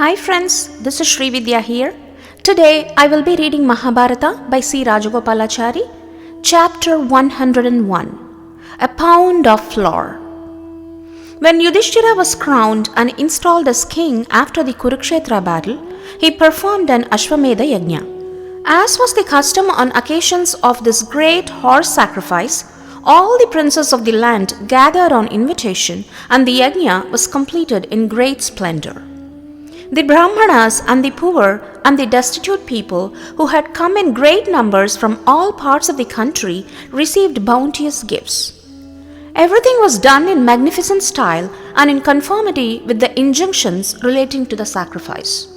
Hi friends, this is Srividya here. Today I will be reading Mahabharata by C. Rajagopalachari, chapter 101, A Pound of Flour. When Yudhishthira was crowned and installed as king after the Kurukshetra battle, he performed an Ashwamedha Yajna. As was the custom on occasions of this great horse sacrifice, all the princes of the land gathered on invitation, and the Yajna was completed in great splendor. The Brahmanas and the poor and the destitute people who had come in great numbers from all parts of the country received bounteous gifts. Everything was done in magnificent style and in conformity with the injunctions relating to the sacrifice.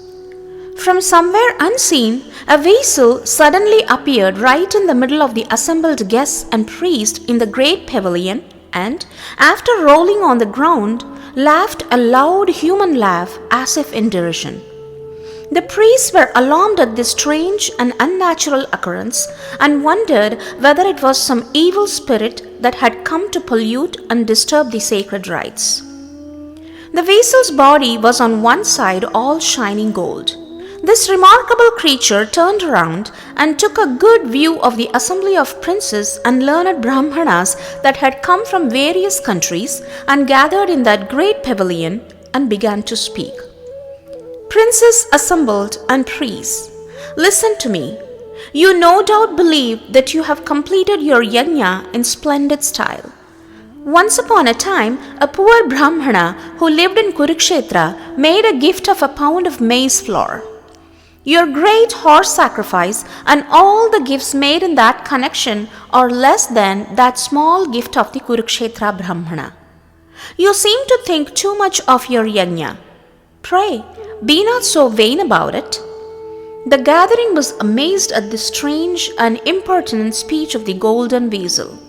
From somewhere unseen, a vessel suddenly appeared right in the middle of the assembled guests and priests in the great pavilion and, after rolling on the ground, laughed a loud human laugh as if in derision. The priests were alarmed at this strange and unnatural occurrence and wondered whether it was some evil spirit that had come to pollute and disturb the sacred rites. The vessel's body was on one side all shining gold. This remarkable creature turned around and took a good view of the assembly of princes and learned Brahmanas that had come from various countries and gathered in that great pavilion and began to speak. Princes assembled and priests, listen to me. You no doubt believe that you have completed your yajna in splendid style. Once upon a time, a poor Brahmana who lived in Kurukshetra made a gift of a pound of maize flour. Your great horse sacrifice and all the gifts made in that connection are less than that small gift of the Kurukshetra Brahmana. You seem to think too much of your yajna. Pray, be not so vain about it. The gathering was amazed at this strange and impertinent speech of the golden vessel.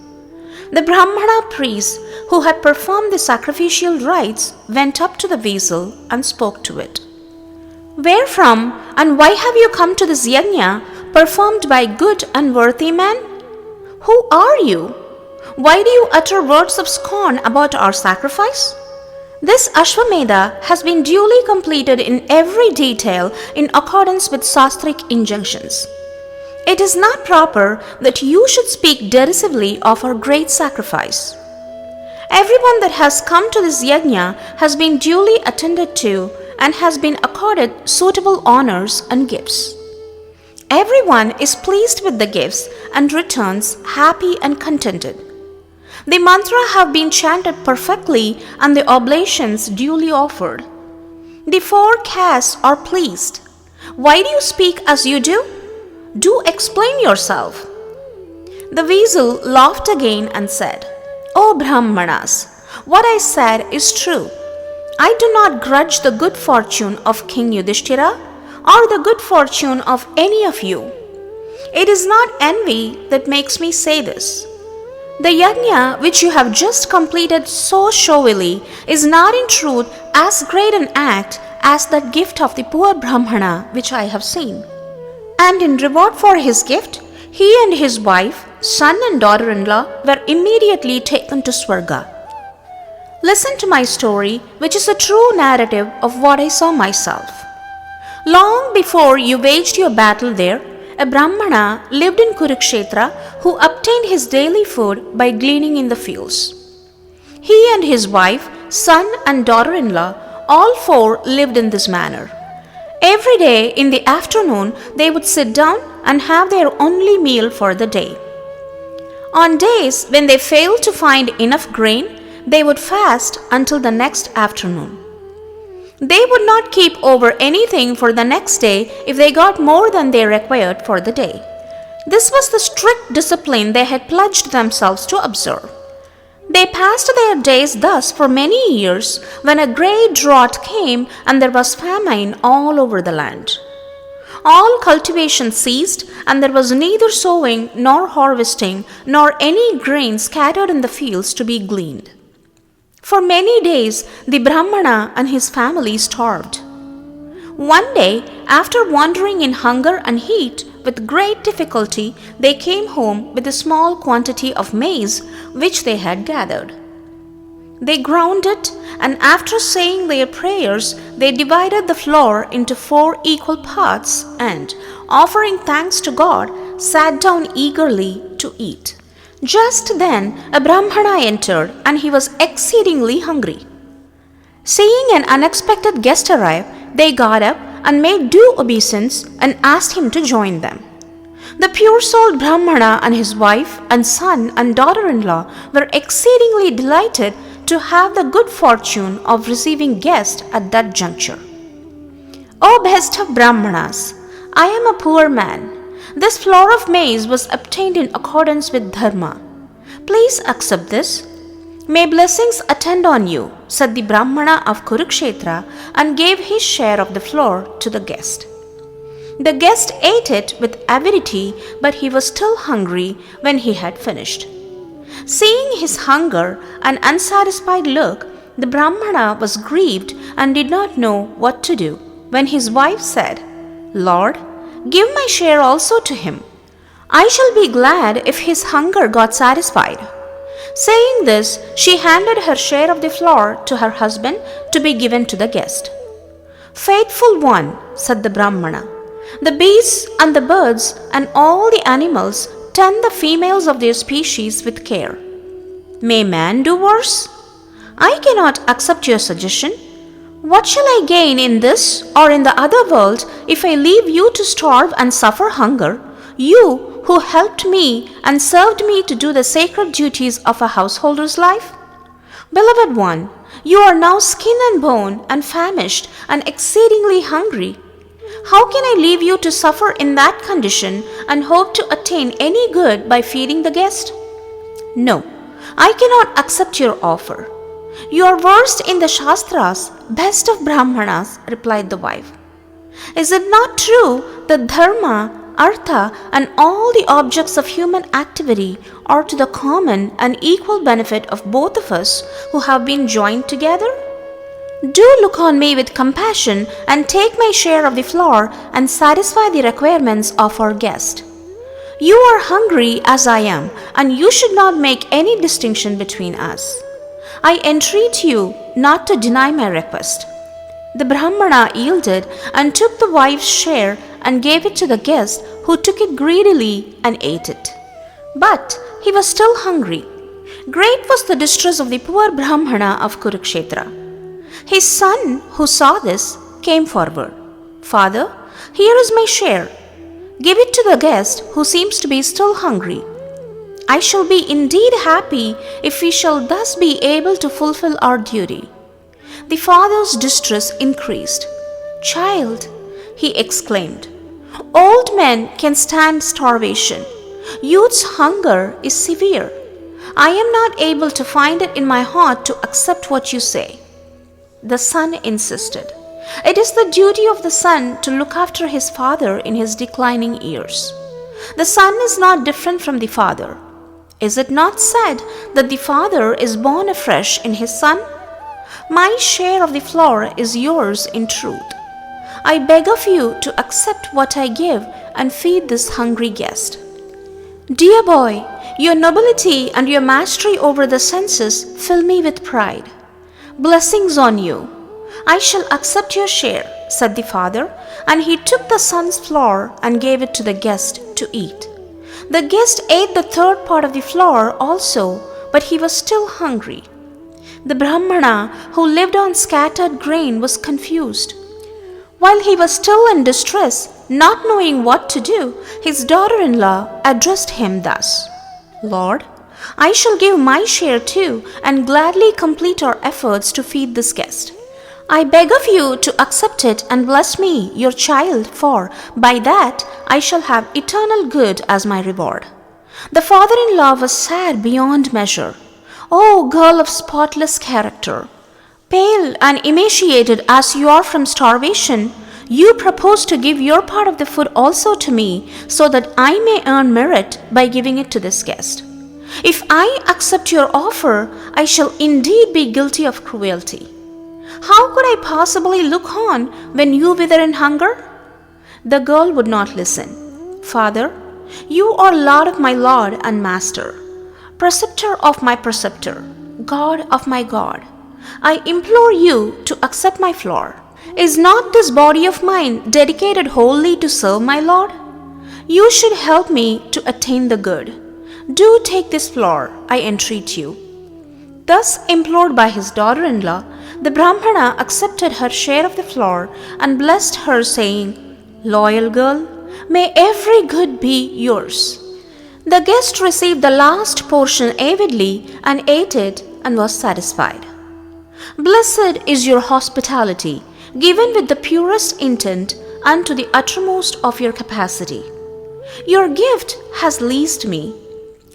The Brahmana priests who had performed the sacrificial rites went up to the vessel and spoke to it. Where from and why have you come to this yajna performed by good and worthy men? Who are you? Why do you utter words of scorn about our sacrifice? This Ashwamedha has been duly completed in every detail in accordance with sastric injunctions. It is not proper that you should speak derisively of our great sacrifice. Everyone that has come to this yajna has been duly attended to and has been accorded suitable honors and gifts. Everyone is pleased with the gifts and returns happy and contented. The mantra have been chanted perfectly and the oblations duly offered. The four castes are pleased. Why do you speak as you do? Do explain yourself. The vessel laughed again and said, O Brahmanas, what I said is true. I do not grudge the good fortune of King Yudhishthira or the good fortune of any of you. It is not envy that makes me say this. The yajna which you have just completed so showily is not in truth as great an act as that gift of the poor Brahmana which I have seen. And in reward for his gift, he and his wife, son and daughter-in-law were immediately taken to Swarga. Listen to my story, which is a true narrative of what I saw myself. Long before you waged your battle there, a Brahmana lived in Kurukshetra who obtained his daily food by gleaning in the fields. He and his wife, son and daughter-in-law, all four lived in this manner. Every day in the afternoon, they would sit down and have their only meal for the day. On days when they failed to find enough grain, they would fast until the next afternoon. They would not keep over anything for the next day if they got more than they required for the day. This was the strict discipline they had pledged themselves to observe. They passed their days thus for many years when a great drought came and there was famine all over the land. All cultivation ceased and there was neither sowing nor harvesting nor any grain scattered in the fields to be gleaned. For many days, the Brahmana and his family starved. One day, after wandering in hunger and heat, with great difficulty, they came home with a small quantity of maize which they had gathered. They ground it, and after saying their prayers, they divided the floor into 4 equal parts and, offering thanks to God, sat down eagerly to eat. Just then a Brahmana entered, and he was exceedingly hungry. Seeing an unexpected guest arrive, they got up and made due obeisance and asked him to join them. The pure-souled Brahmana and his wife and son and daughter-in-law were exceedingly delighted to have the good fortune of receiving guests at that juncture. O best of Brahmanas, I am a poor man. This flour of maize was obtained in accordance with dharma. Please accept this. May blessings attend on you, said the Brahmana of Kurukshetra, and gave his share of the flour to the guest. The guest ate it with avidity, but he was still hungry when he had finished. Seeing his hunger and unsatisfied look, the Brahmana was grieved and did not know what to do, when his wife said, Lord, give my share also to him. I shall be glad if his hunger got satisfied. Saying this, she handed her share of the flour to her husband to be given to the guest. Faithful one, said the Brahmana, the beasts and the birds and all the animals tend the females of their species with care. May man do worse? I cannot accept your suggestion. What shall I gain in this or in the other world if I leave you to starve and suffer hunger, you who helped me and served me to do the sacred duties of a householder's life? Beloved one, you are now skin and bone and famished and exceedingly hungry. How can I leave you to suffer in that condition and hope to attain any good by feeding the guest? No, I cannot accept your offer. You are versed in the Shastras, best of Brahmanas, replied the wife. Is it not true that dharma, artha, and all the objects of human activity are to the common and equal benefit of both of us who have been joined together? Do look on me with compassion and take my share of the flour and satisfy the requirements of our guest. You are hungry as I am, and you should not make any distinction between us. I entreat you not to deny my request. The Brahmana yielded and took the wife's share and gave it to the guest, who took it greedily and ate it. But he was still hungry. Great was the distress of the poor Brahmana of Kurukshetra. His son, who saw this, came forward. Father, here is my share. Give it to the guest who seems to be still hungry. I shall be indeed happy if we shall thus be able to fulfill our duty. The father's distress increased. Child, he exclaimed, old men can stand starvation. Youth's hunger is severe. I am not able to find it in my heart to accept what you say. The son insisted. It is the duty of the son to look after his father in his declining years. The son is not different from the father. Is it not said that the father is born afresh in his son? My share of the flour is yours in truth. I beg of you to accept what I give and feed this hungry guest. Dear boy, your nobility and your mastery over the senses fill me with pride. Blessings on you. I shall accept your share, said the father, and he took the son's flour and gave it to the guest to eat. The guest ate the third part of the flour also, but he was still hungry. The Brahmana, who lived on scattered grain, was confused. While he was still in distress, not knowing what to do, his daughter-in-law addressed him thus, Lord, I shall give my share too and gladly complete our efforts to feed this guest. I beg of you to accept it and bless me, your child, for by that I shall have eternal good as my reward. The father-in-law was sad beyond measure. O girl of spotless character, pale and emaciated as you are from starvation, you propose to give your part of the food also to me, so that I may earn merit by giving it to this guest. If I accept your offer, I shall indeed be guilty of cruelty. How could I possibly look on when you wither in hunger? The girl would not listen. Father, you are Lord of my Lord and Master, preceptor of my preceptor, God of my God. I implore you to accept my flour. Is not this body of mine dedicated wholly to serve my Lord? You should help me to attain the good. Do take this floor, I entreat you." Thus implored by his daughter-in-law, the Brahmana accepted her share of the floor and blessed her, saying, "Loyal girl, may every good be yours." The guest received the last portion avidly and ate it and was satisfied. Blessed is your hospitality, given with the purest intent and to the uttermost of your capacity. Your gift has leased me.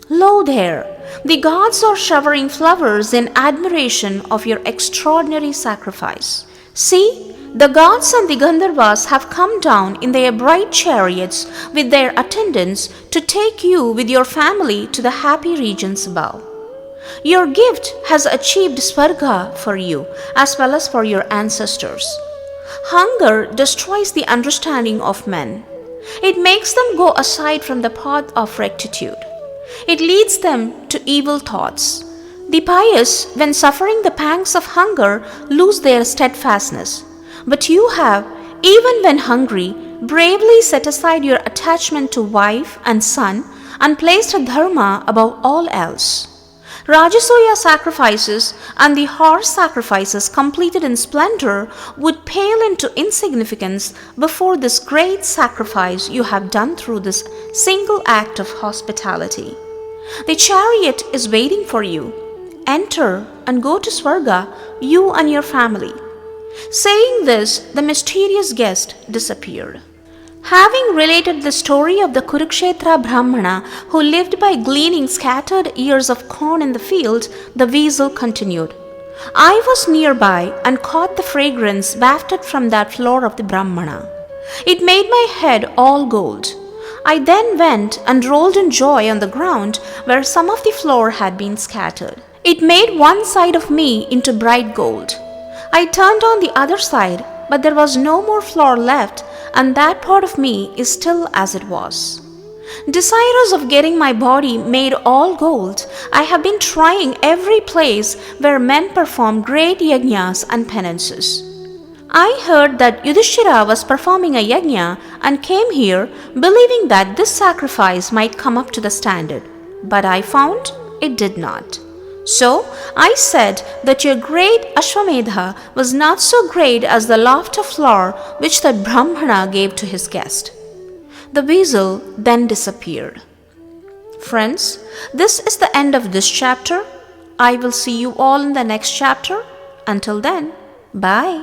Lo there, the gods are showering flowers in admiration of your extraordinary sacrifice. See, the gods and the Gandharvas have come down in their bright chariots with their attendants to take you with your family to the happy regions above. Your gift has achieved Swarga for you as well as for your ancestors. Hunger destroys the understanding of men. It makes them go aside from the path of rectitude. It leads them to evil thoughts. The pious, when suffering the pangs of hunger, lose their steadfastness. But you have, even when hungry, bravely set aside your attachment to wife and son and placed dharma above all else. Rajasuya sacrifices and the horse sacrifices completed in splendor would pale into insignificance before this great sacrifice you have done through this single act of hospitality. The chariot is waiting for you. Enter and go to Swarga, you and your family." Saying this, the mysterious guest disappeared. Having related the story of the Kurukshetra Brahmana who lived by gleaning scattered ears of corn in the field, the weasel continued, "I was nearby and caught the fragrance wafted from that floor of the Brahmana. It made my head all gold. I then went and rolled in joy on the ground where some of the floor had been scattered. It made one side of me into bright gold. I turned on the other side, but there was no more floor left, and that part of me is still as it was. Desirous of getting my body made all gold, I have been trying every place where men perform great yajnas and penances. I heard that Yudhishthira was performing a yajna and came here believing that this sacrifice might come up to the standard, but I found it did not. So I said that your great Ashwamedha was not so great as the laughter floor which that Brahmana gave to his guest." The weasel then disappeared. Friends, this is the end of this chapter. I will see you all in the next chapter. Until then, bye.